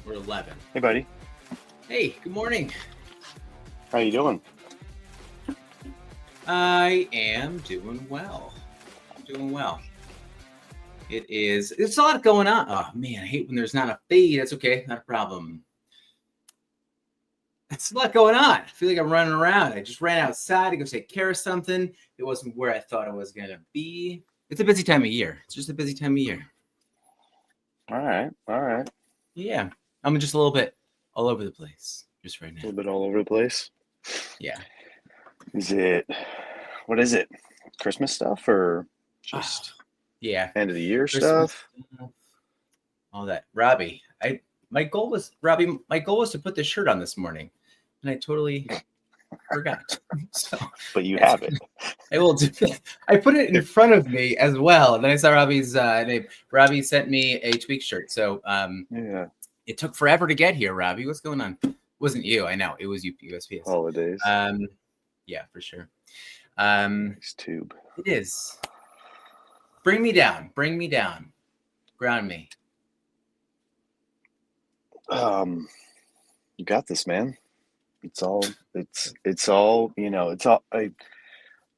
We're 11. Hey, buddy. Hey, good morning. How you doing? I am doing well. It's a lot going on. Oh, man, I hate when there's not a fade. That's okay. Not a problem. It's a lot going on. I feel like I'm running around. I just ran outside to go take care of something. It wasn't where I thought it was going to be. It's a busy time of year. It's just a busy time of year. All right. Yeah. I'm just a little bit all over the place just right now. A little bit all over the place. Yeah. What is it? Christmas stuff or just yeah, end of the year Christmas stuff? All that. Robbie, my goal was to put this shirt on this morning, and I totally forgot. So, but you have it. I will do that. I put it in front of me as well, and then I saw Robbie's name. Robbie sent me a Tweak shirt, so Yeah. It took forever to get here. Robbie, what's going on? It wasn't you, I know. It was USPS. Holidays. Yeah, for sure. Nice tube. It is. Bring me down. Ground me. You got this, man. It's all, I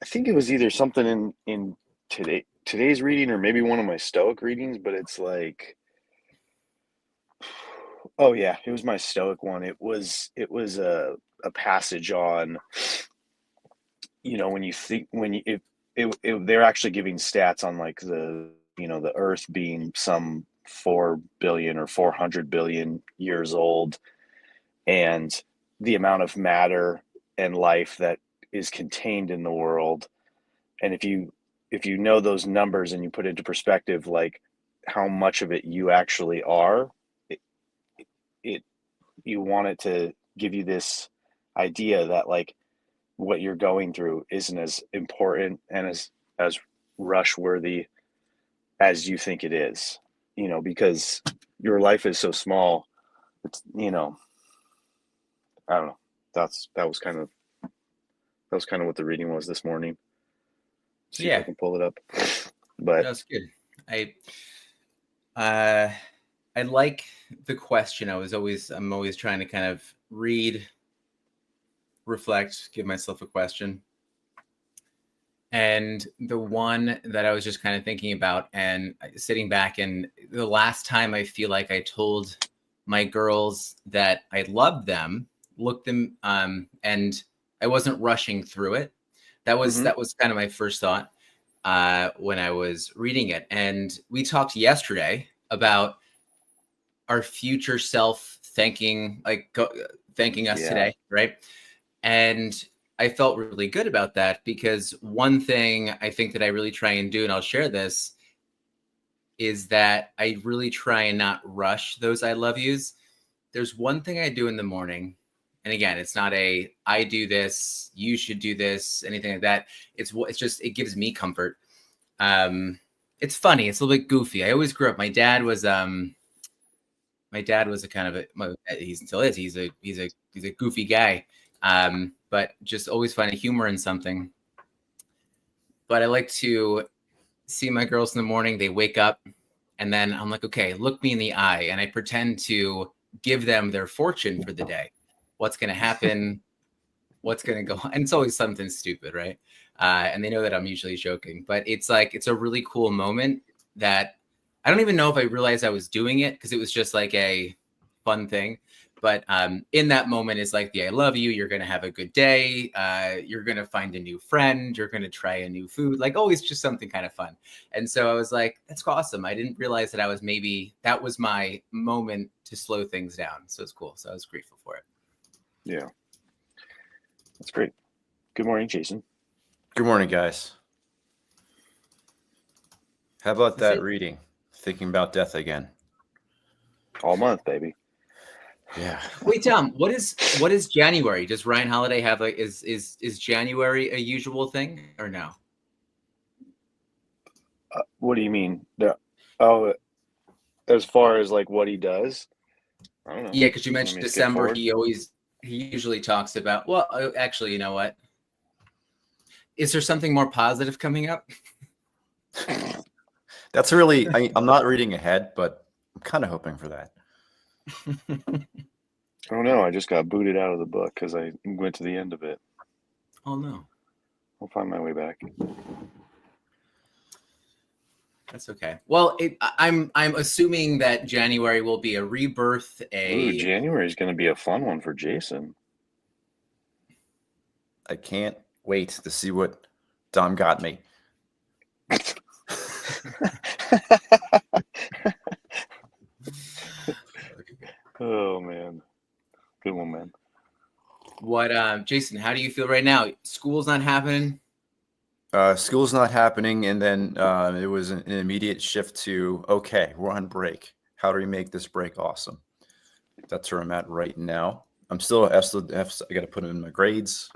think it was either something in today's reading or maybe one of my Stoic readings, but it's like, oh yeah, it was my Stoic one. It was a passage on, they're actually giving stats on like the Earth being some 4 billion or 400 billion years old, and the amount of matter and life that is contained in the world. And if you know those numbers and you put into perspective, like how much of it you actually are, you want it to give you this idea that like what you're going through isn't as important and as rush worthy as you think it is, because your life is so small. It's, I don't know. That was kind of what the reading was this morning. See if I can pull it up. But that's good. I like the question. I'm always trying to kind of read, reflect, give myself a question. And the one that I was just kind of thinking about and sitting back, and the last time I feel like I told my girls that I loved them, and I wasn't rushing through it. That was kind of my first thought when I was reading it. And we talked yesterday about our future self thanking us today, right? And I felt really good about that, because one thing I think that I really try and do, and I'll share this, is that I really try and not rush those I love yous. There's one thing I do in the morning. And again, it's not I do this, you should do this, anything like that. It's just, it gives me comfort. It's funny. It's a little bit goofy. I always grew up. My dad was a kind of he still is. He's a goofy guy. But just always finding humor in something. But I like to see my girls in the morning. They wake up, and then I'm like, okay, look me in the eye, and I pretend to give them their fortune for the day. What's going to happen? What's going to go on? And it's always something stupid, right? And they know that I'm usually joking, but it's a really cool moment that I don't even know if I realized I was doing it, because it was just like a fun thing. But in that moment is like I love you. You're going to have a good day. You're going to find a new friend. You're going to try a new food. Like always just something kind of fun. And so I was like, that's awesome. I didn't realize that that was my moment to slow things down. So it's cool. So I was grateful for it. Yeah. That's great. Good morning, Jason. Good morning, guys. How about that reading? Thinking about death again. All month, baby. Yeah. Wait, Tom, what is January? Does Ryan Holiday have is January a usual thing or no? What do you mean? As far as like what he does? I don't know. Yeah, because you mentioned December. He usually talks about, well, actually, you know what? Is there something more positive coming up? That's really, I'm not reading ahead, but I'm kind of hoping for that. Oh no, I just got booted out of the book because I went to the end of it. Oh no. I'll find my way back. That's okay. Well, I'm assuming that January will be a rebirth. Ooh, January is going to be a fun one for Jason. I can't wait to see what Dom got me. Oh man, good one, man. What, Jason? How do you feel right now? School's not happening. School's not happening, and then it was an immediate shift to, okay, we're on break. How do we make this break awesome? That's where I'm at right now. I got to put in my grades,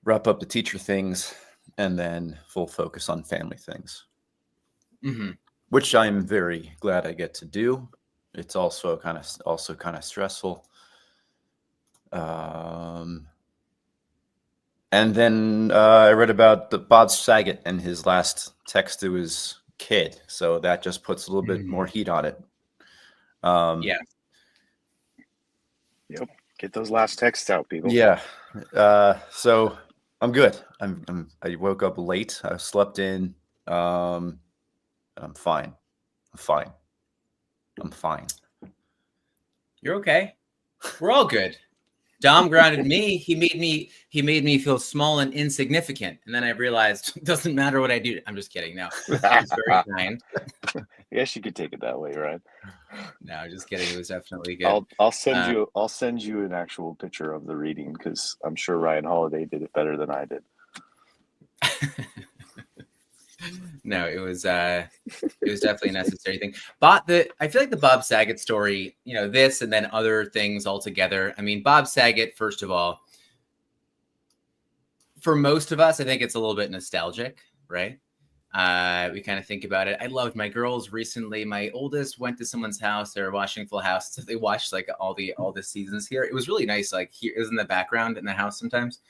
wrap up the teacher things, and then full focus on family things, which I'm very glad I get to do. It's also kind of stressful. And then I read about Bob Saget and his last text to his kid, so that just puts a little bit more heat on it. Yeah. Yep. Get those last texts out, people. Yeah. So I'm good. I woke up late. I slept in. I'm fine. I'm fine. You're okay. We're all good. Dom grounded me. He made me feel small and insignificant. And then I realized it doesn't matter what I do. I'm just kidding. No, he's very kind. I guess you could take it that way, right? No, just kidding. It was definitely good. I'll send you an actual picture of the reading because I'm sure Ryan Holiday did it better than I did. No, it was definitely a necessary thing. But I feel like the Bob Saget story, this and then other things all together. I mean, Bob Saget, first of all, for most of us, I think it's a little bit nostalgic, right? We kind of think about it. I loved my girls recently. My oldest went to someone's house. They were watching Full House. So they watched like all the seasons here. It was really nice. Like here, it was in the background in the house sometimes.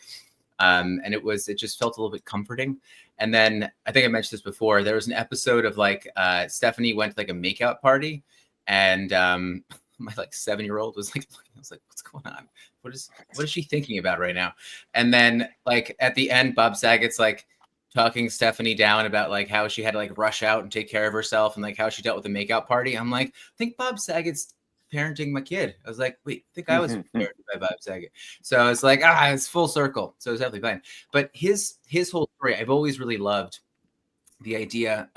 And it just felt a little bit comforting. And then I think I mentioned this before. There was an episode of like Stephanie went to like a makeout party, and my like 7-year-old was like, I was like, what's going on? What is she thinking about right now? And then like at the end, Bob Saget's like talking Stephanie down about like how she had to like rush out and take care of herself and like how she dealt with the makeout party. I'm like, I think Bob Saget's parenting my kid. I was like, wait, I think I was parented by Bob Saget. So I was like, it's full circle. So it's definitely fine. But his whole story, I've always really loved the idea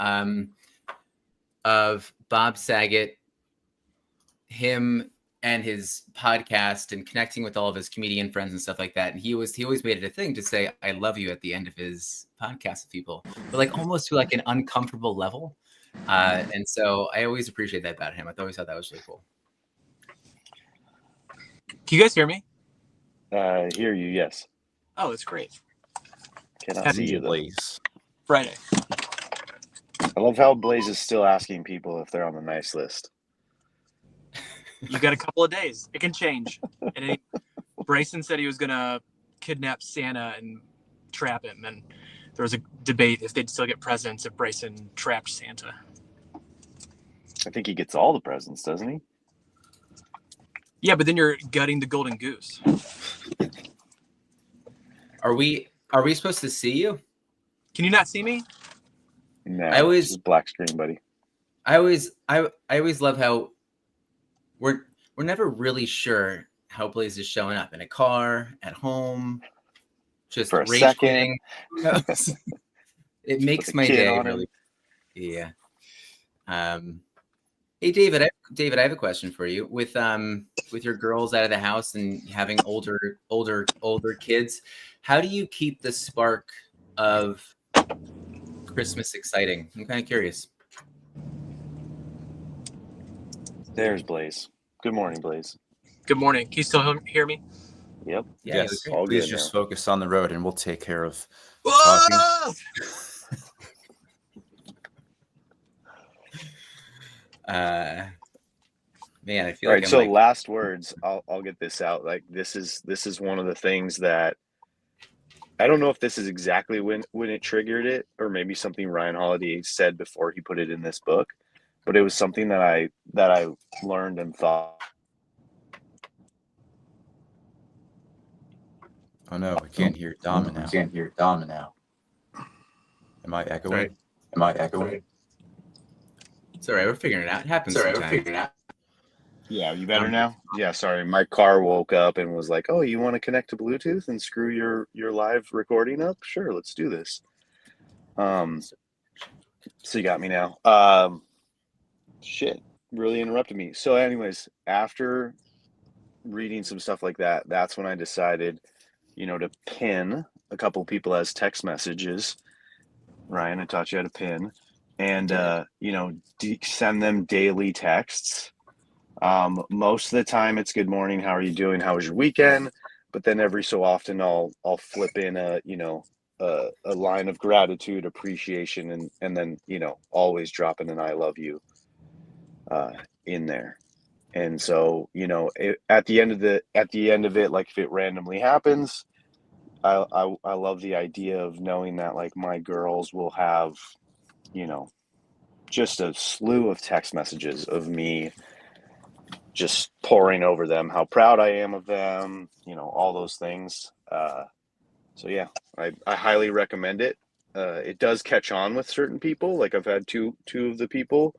of Bob Saget, him and his podcast and connecting with all of his comedian friends and stuff like that. And he always made it a thing to say, I love you at the end of his podcast with people, but like almost to like an uncomfortable level. And so I always appreciate that about him. I always thought that was really cool. Can you guys hear me? Hear you, yes. Oh, that's great. Cannot see you, though. Blaze. Friday. I love how Blaze is still asking people if they're on the nice list. You got a couple of days. It can change. And Bryson said he was going to kidnap Santa and trap him. And there was a debate if they'd still get presents if Bryson trapped Santa. I think he gets all the presents, doesn't he? Yeah, but then you're gutting the golden goose. Are we supposed to see you? Can you not see me? No, I always just black screen, buddy. I always love how we're never really sure how Blaze is showing up in a car, at home, just for a rage second. quitting. It makes my day really. Yeah. Hey David, I have a question for you. With your girls out of the house and having older kids, how do you keep the spark of Christmas exciting? I'm kind of curious. There's Blaze. Good morning, Blaze. Good morning. Can you still hear me? Yep. Yeah, Yes. All Please good just now. focus on the road, and we'll take care of Whoa! talking. Man, I feel All like right. So last words. I'll get this out. Like this is one of the things that I don't know if this is exactly when it triggered it, or maybe something Ryan Holiday said before he put it in this book. but it was something that I learned and thought. Oh no, we can't hear Dom now. Can't hear Dom now. Am I echoing? Sorry. Am I echoing? It's all right. We're figuring it out. It happens Sorry, we're sometimes. figuring it out. Yeah, you better now? Yeah, sorry. My car woke up and was like, "Oh, you want to connect to Bluetooth and screw your live recording up? Sure, let's do this." So you got me now. Shit, really interrupted me. So anyways, after reading some stuff like that, that's when I decided, to pin a couple people as text messages. Ryan, I taught you how to pin, and send them daily texts. Most of the time it's good morning, how are you doing, how was your weekend? But then every so often I'll flip in a line of gratitude, appreciation, and then always dropping an I love you in there. And so at the end of it, like if it randomly happens, I love the idea of knowing that like my girls will have just a slew of text messages of me just pouring over them how proud I am of them, all those things. So yeah, I highly recommend it. It does catch on with certain people. Like I've had two of the people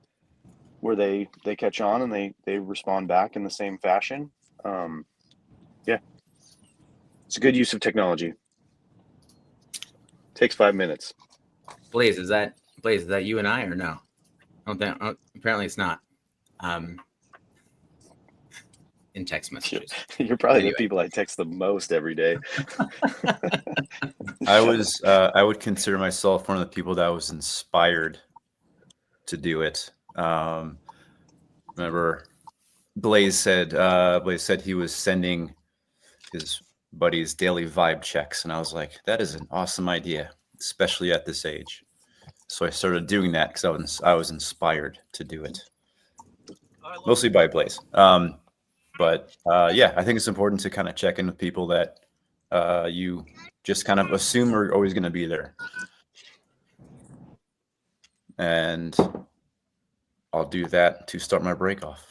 where they catch on and they respond back in the same fashion. Yeah, it's a good use of technology. Takes 5 minutes. Blaze, is that you and I or no? I don't think, apparently it's not. In text messages. You're probably the people I text the most every day. I would consider myself one of the people that was inspired to do it. Remember Blaze said he was sending his buddies daily vibe checks, and I was like, that is an awesome idea, especially at this age. So I started doing that because I was inspired to do it, mostly by Blaze. But yeah, I think it's important to kind of check in with people that you just kind of assume are always going to be there. And I'll do that to start my break off.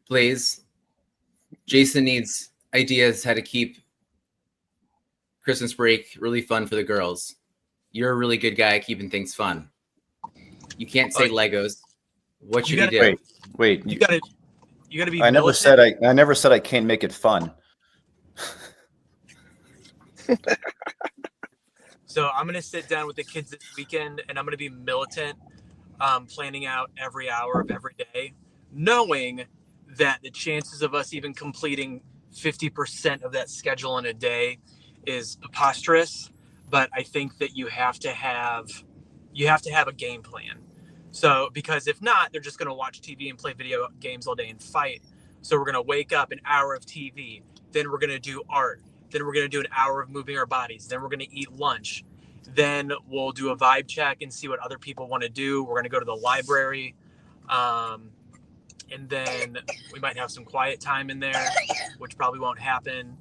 Blaze, Jason needs ideas how to keep Christmas break really fun for the girls. You're a really good guy at keeping things fun. You can't say Legos. What should you do? Wait. You gotta be. I never said I can't make it fun. So I'm gonna sit down with the kids this weekend, and I'm gonna be militant, planning out every hour of every day, knowing that the chances of us even completing 50% of that schedule in a day is preposterous. But I think that you have to have a game plan. So because if not, they're just going to watch TV and play video games all day and fight. So we're going to wake up an hour of TV, then we're going to do art, then we're going to do an hour of moving our bodies, then we're going to eat lunch, then we'll do a vibe check and see what other people want to do. We're going to go to the library, and then we might have some quiet time in there, which probably won't happen.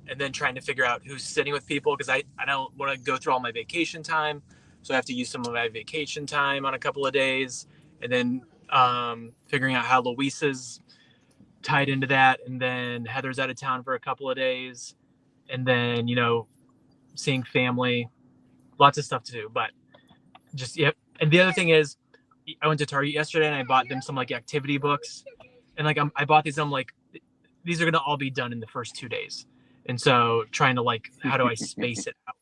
And then trying to figure out who's sitting with people, because I don't want to go through all my vacation time. So I have to use some of my vacation time on a couple of days. And then figuring out how Luisa's tied into that. And then Heather's out of town for a couple of days. And then, seeing family, lots of stuff to do. But just, yep. And the other thing is, I went to Target yesterday and I bought them some activity books. And I bought these, I'm like, these are going to all be done in the first 2 days. And so trying to how do I space it out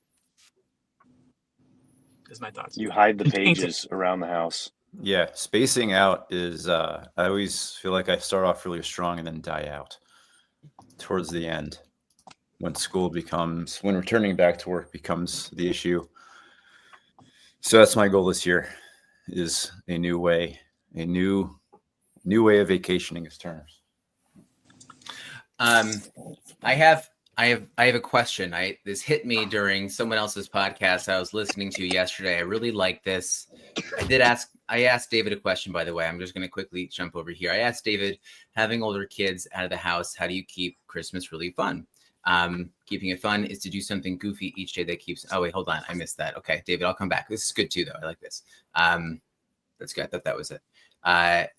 is my thoughts. You hide the pages around the house. Yeah, spacing out is, I always feel like I start off really strong and then die out towards the end when returning back to work becomes the issue. So that's my goal this year, is a new way of vacationing its terms. I have a question. This hit me during someone else's podcast I was listening to yesterday. I really like this. I asked David a question, by the way. I'm just going to quickly jump over here. I asked David, having older kids out of the house, how do you keep Christmas really fun? Keeping it fun is to do something goofy each day that keeps. Oh wait, hold on, I missed that. Okay, David, I'll come back. This is good too, though. I like this. That's good. I thought that was it. But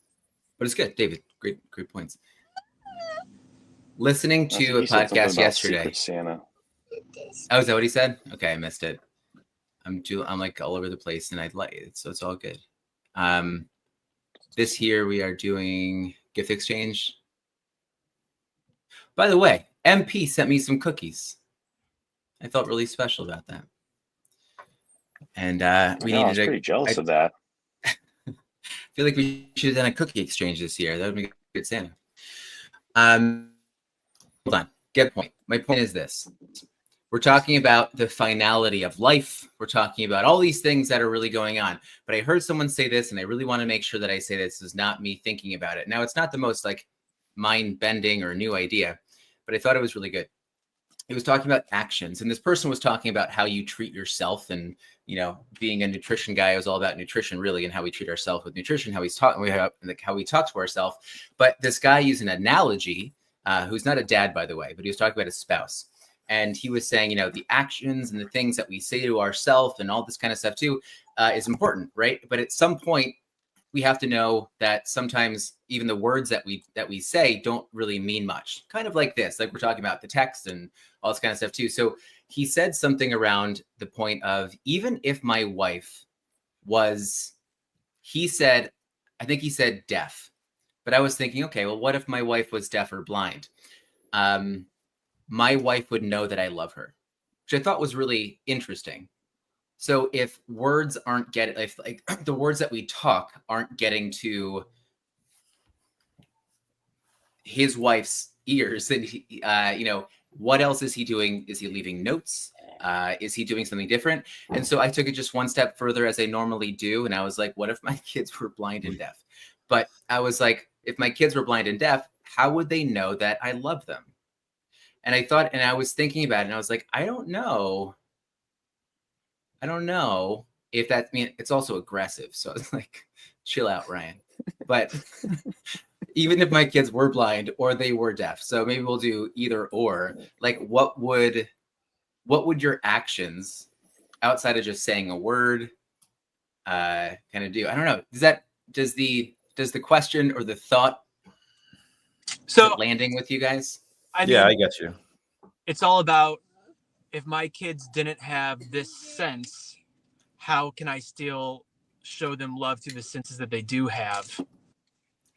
it's good, David. Great points. Listening to a podcast yesterday. Secret Santa. Oh, is that what he said? Okay, I missed it. I'm like all over the place, and I'd like it, so it's all good. This year we are doing gift exchange. By the way, MP sent me some cookies. I felt really special about that. And I was pretty jealous of that. I feel like we should have done a cookie exchange this year. That would be a good Santa. Hold on. Get a point. My point is this. We're talking about the finality of life. We're talking about all these things that are really going on. But I heard someone say this, and I really want to make sure that I say this is not me thinking about it. Now, it's not the most like mind-bending or new idea, but I thought it was really good. It was talking about actions, and this person was talking about how you treat yourself. And being a nutrition guy, it was all about nutrition, really, and how we treat ourselves with nutrition, how we talk to ourselves. But this guy used an analogy, who's not a dad, by the way, but he was talking about his spouse. And he was saying, the actions and the things that we say to ourselves and all this kind of stuff too is important, right? But at some point, we have to know that sometimes even the words that we say don't really mean much. Kind of like this, like we're talking about the text and all this kind of stuff too. So he said something around the point of, even if my wife was, I think he said deaf, but I was thinking, okay, well, what if my wife was deaf or blind? My wife would know that I love her, which I thought was really interesting. So if words aren't getting, if like the words that we talk aren't getting to his wife's ears, then what else is he doing? Is he leaving notes? Is he doing something different? And so I took it just one step further, as I normally do. And I was like, what if my kids were blind and deaf? But I was like, if my kids were blind and deaf, how would they know that I love them? And I thought, and I was thinking about it, and I was like, I don't know if that means it's also aggressive. So it's like, chill out, Ryan. But even if my kids were blind or they were deaf, so maybe we'll do either or. Like, what would your actions outside of just saying a word kind of do? I don't know. Does the question or the thought landing with you guys? I get you. It's all about, if my kids didn't have this sense, how can I still show them love through the senses that they do have?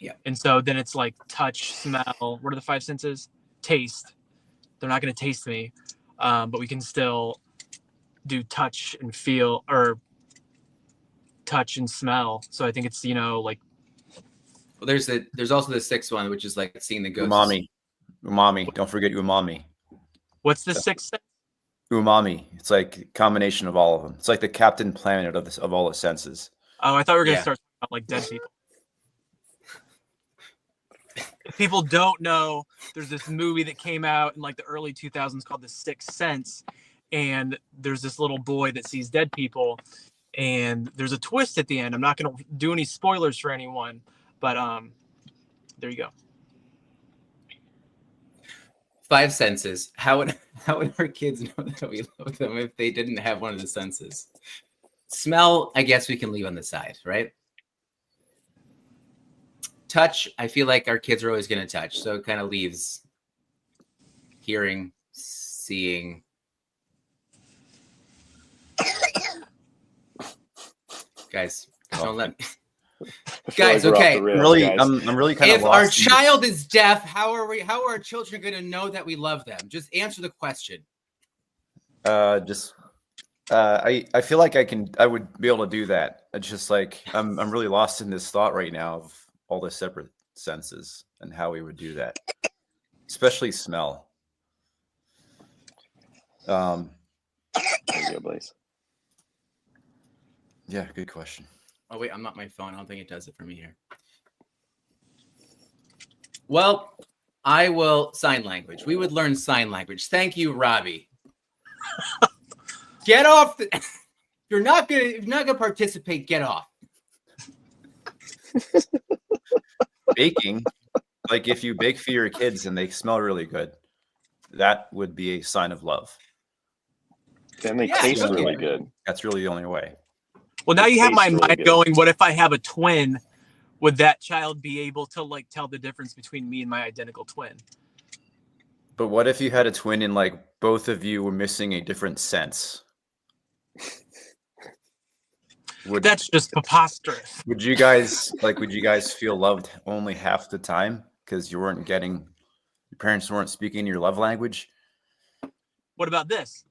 Yeah. And so then it's like touch, smell. What are the 5 senses? Taste. They're not going to taste me, but we can still do touch and feel, or touch and smell. So I think it's, like. Well, there's also the 6th one, which is like seeing the ghosts. Umami. Don't forget umami. What's the 6th sense? Umami. It's like a combination of all of them. It's like the Captain Planet of all the senses. Oh, I thought we were going to start talking about like dead people. If people don't know, there's this movie that came out in like the early 2000s called The Sixth Sense. And there's this little boy that sees dead people. And there's a twist at the end. I'm not going to do any spoilers for anyone, but there you go. 5 senses. How would our kids know that we love them if they didn't have one of the senses? Smell, I guess we can leave on the side, right? Touch, I feel like our kids are always going to touch, so it kind of leaves hearing, seeing. Guys, don't let me. Guys, okay. I'm really kind of If our child is deaf, how are our children going to know that we love them? Just answer the question. I feel like I would be able to do that. It's just like I'm really lost in this thought right now of all the separate senses and how we would do that, especially smell. There you go, Blaze. Yeah, good question. Oh, wait, I'm not my phone. I don't think it does it for me here. Well, I will sign language. We would learn sign language. Thank you, Robbie. Get off. You're not gonna participate. Get off. Baking, like if you bake for your kids and they smell really good, that would be a sign of love. And they Yeah, taste okay. really good. That's really the only way. Well, now It you have my tastes really mind good. going, what if I have a twin? Would that child be able to like tell the difference between me and my identical twin? But what if you had a twin and like both of you were missing a different sense? That's just preposterous. Would you guys feel loved only half the time because you weren't getting, your parents weren't speaking your love language? What about this?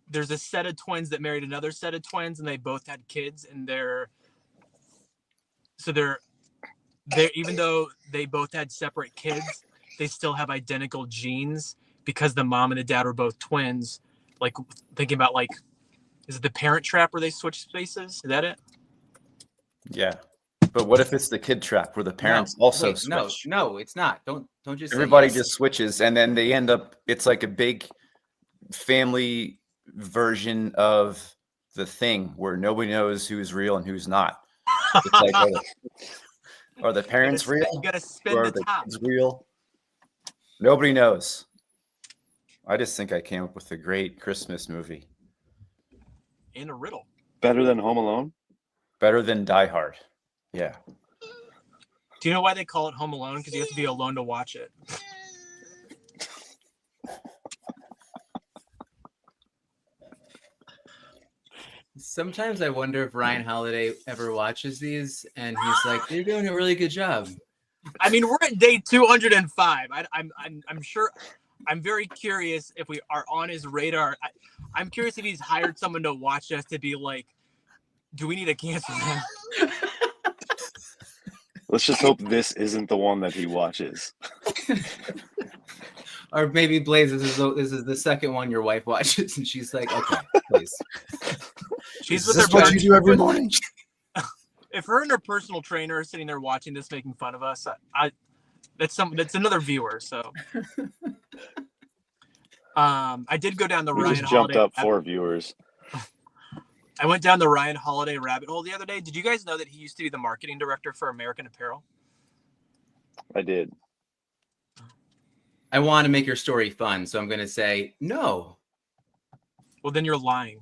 There's a set of twins that married another set of twins, and they both had kids, and they're even though they both had separate kids, they still have identical genes because the mom and the dad were both twins. Like thinking about like, is it the Parent Trap where they switch spaces? Is that it? Yeah. But what if it's the kid trap where the parents also switch? No, it's not. Don't just say Everybody yes. just switches, and then they end up, it's like a big family version of The Thing where nobody knows who's real and who's not. It's like, are the parents real? You gotta spin Or are the the top. kids real? Nobody knows. I just think I came up with a great Christmas movie. In a riddle. Better than Home Alone? Better than Die Hard. Yeah. Do you know why they call it Home Alone? Because you have to be alone to watch it. Sometimes I wonder if Ryan Holiday ever watches these and he's like, "You're doing a really good job." I mean, we're at day 205. I'm sure. I'm very curious if we are on his radar. I'm curious if he's hired someone to watch us to be like, do we need to cancel him? Let's just hope this isn't the one that he watches. Or maybe Blaze, this is the second one your wife watches, and she's like, "Okay, please." She's Is with her this what you do every best- morning? If her and her personal trainer are sitting there watching this, making fun of us, that's another viewer. So, I did go down the We Ryan just jumped Holiday. up 4 viewers. I went down the Ryan Holiday rabbit hole the other day. Did you guys know that he used to be the marketing director for American Apparel? I did. I want to make your story fun, so I'm going to say no. Well, then you're lying.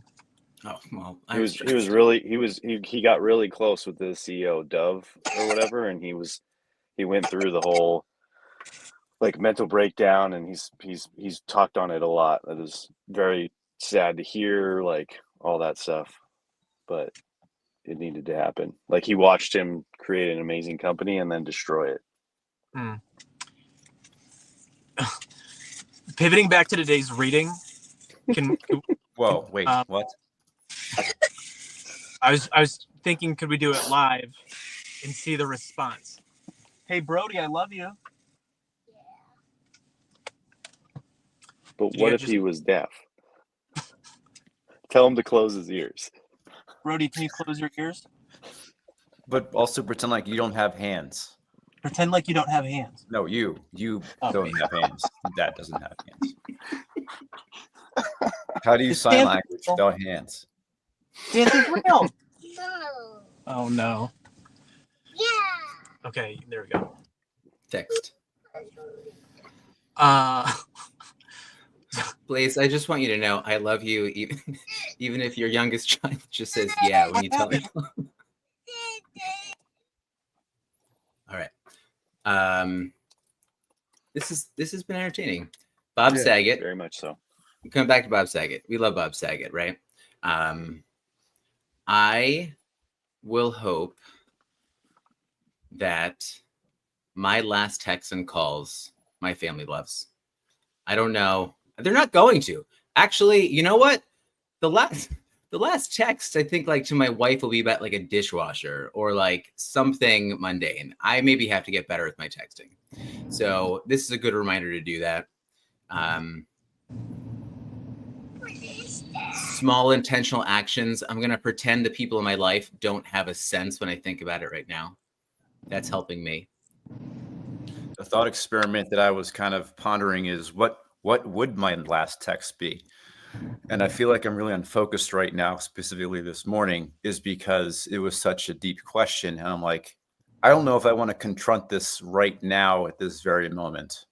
Oh well, He got really close with the CEO Dove or whatever, and he went through the whole like mental breakdown, and he's talked on it a lot. That is very sad to hear, like all that stuff, but it needed to happen. Like he watched him create an amazing company and then destroy it. Pivoting back to today's reading, Whoa, wait, what? I was thinking, could we do it live and see the response? Hey, Brody, I love you. But You what gotta if he was deaf? Tell him to close his ears. Brody, can you close your ears? But also pretend like you don't have hands. Pretend like you don't have hands. No, you Oh. don't have hands. Dad doesn't have hands. How do you It's sign dance language real. without hands? Dance is real. No. Oh, no. Yeah. Okay, there we go. text. Blaze, I just want you to know I love you, even if your youngest child just says yeah when you tell me. All right. This has been entertaining. Bob Yeah, Saget. very much so. Coming back to Bob Saget. We love Bob Saget, right? I will hope that my last texts and calls my family loves. I don't know. They're not going to. Actually, you know what? The last text I think like to my wife will be about like a dishwasher or like something mundane. I maybe have to get better with my texting. So this is a good reminder to do that. Small intentional actions. I'm going to pretend the people in my life don't have a sense when I think about it right now. That's helping me. The thought experiment that I was kind of pondering is what would my last text be? And I feel like I'm really unfocused right now, specifically this morning, is because it was such a deep question. And I'm like, I don't know if I want to confront this right now at this very moment.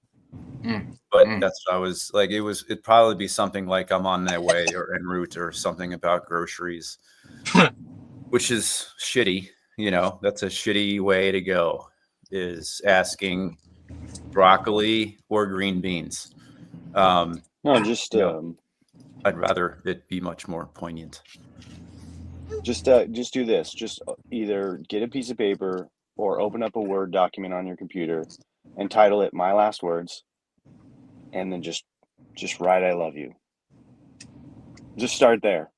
But Mm. that's what I was like. It'd probably be something like I'm on my way or en route or something about groceries, which is shitty. That's a shitty way to go, is asking broccoli or green beans. No, just I'd rather it be much more poignant. just do this. Just either get a piece of paper or open up a Word document on your computer and title it "My Last Words," and then just write "I love you." Just start there,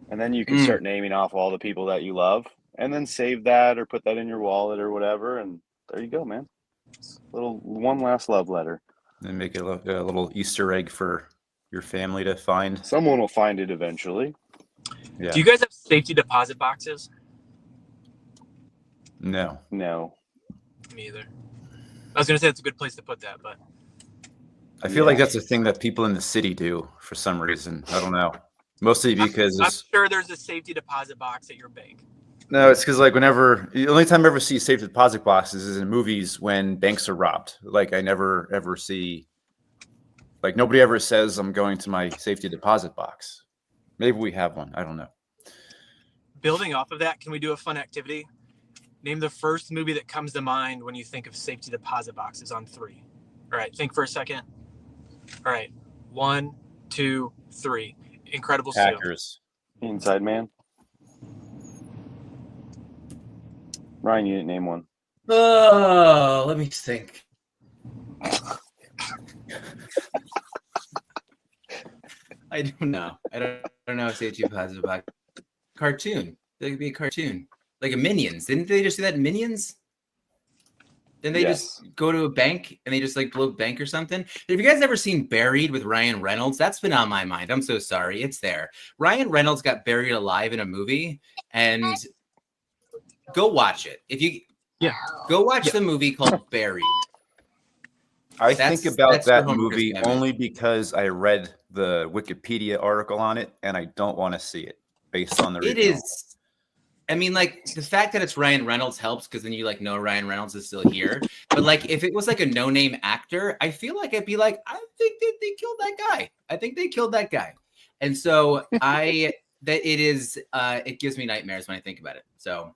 and then you can start naming off all the people that you love, and then save that or put that in your wallet or whatever, and there you go, man. One last love letter. And make it a little Easter egg for your family to find. Someone will find it eventually. Yeah. Do you guys have safety deposit boxes? No. No. Me either. I was gonna say it's a good place to put that, but I feel like that's a thing that people in the city do for some reason. I don't know. Mostly because I'm sure there's a safety deposit box at your bank. No, it's because like the only time I ever see safe deposit boxes is in movies when banks are robbed. Like I never ever see, like nobody ever says I'm going to my safety deposit box. Maybe we have one. I don't know. Building off of that, can we do a fun activity? Name the first movie that comes to mind when you think of safety deposit boxes on 3. All right, think for a second. All right, 1, 2, 3. Incredible Seal. Hackers. Inside Man. Ryan, you didn't name one. Oh, let me think. I don't know. I don't know. Say too positive about cartoon. It could be a cartoon, like a Minions. Didn't they just do that in Minions? Didn't they just go to a bank and they just like blow a bank or something? Have you guys ever seen Buried with Ryan Reynolds? That's been on my mind. I'm so sorry. It's there. Ryan Reynolds got buried alive in a movie, and go watch it. If you go watch the movie called Buried. I think about that your homework movie assignment. only because I read the Wikipedia article on it, and I don't want to see it based on the It review. is. I mean, like the fact that it's Ryan Reynolds helps because then you like know Ryan Reynolds is still here. But like if it was like a no-name actor, I feel like I'd be like, I think that they killed that guy. I think they killed that guy. And so it gives me nightmares when I think about it. So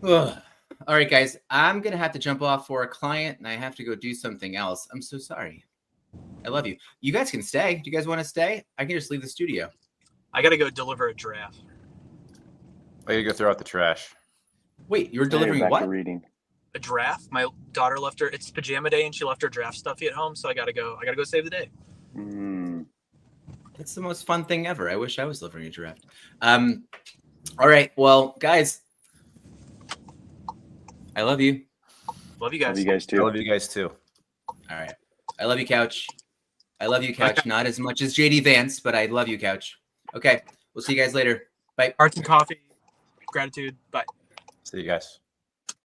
all right, guys, I'm gonna have to jump off for a client and I have to go do something else. I'm so sorry. I love you. You guys can stay. Do you guys want to stay? I can just leave the studio. I gotta go deliver a draft. I gotta go throw out the trash. Wait, you were delivering back what? to reading. A draft. My daughter left her. It's pajama day, and she left her draft stuffy at home. So I gotta go save the day. That's the most fun thing ever. I wish I was delivering a draft. All right, well, guys, I love you. Love you guys. Love you guys too. I love you guys too. All right, I love you, Couch. I love you, Couch. Not as much as JD Vance, but I love you, Couch. Okay, we'll see you guys later. Bye. Arts and coffee. Gratitude. Bye. See you guys.